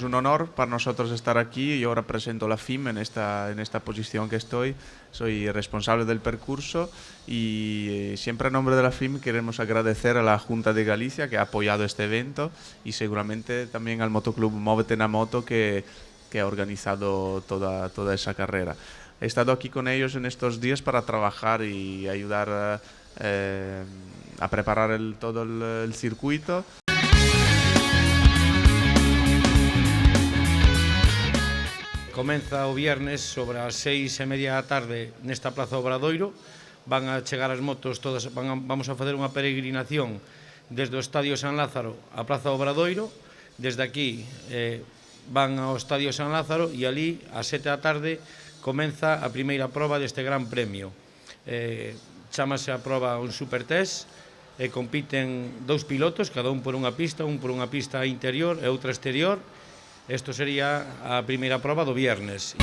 es un honor para nosotros estar aquí. Yo represento la FIM en esta posición que estoy. Soy responsable del percurso y siempre en nombre de la FIM queremos agradecer a la Junta de Galicia que ha apoyado este evento y seguramente también al Motoclub Móvete na Moto que ha organizado toda esa carrera. He estado aquí con ellos en estos días para trabajar y ayudar a preparar todo el circuito. Comeza o viernes sobre as 6:30 da tarde nesta Praza Obradoiro. Van a chegar as motos todas, vamos a facer unha peregrinación desde o Estadio San Lázaro á Praza Obradoiro. Desde aquí van ao Estadio San Lázaro e ali ás 7 da tarde comeza a primeira proba deste gran premio. Chámase a proba un supertest e compiten dous pilotos, cada un por unha pista, un por unha pista interior e outra exterior. Isto sería a primeira proba do viernes.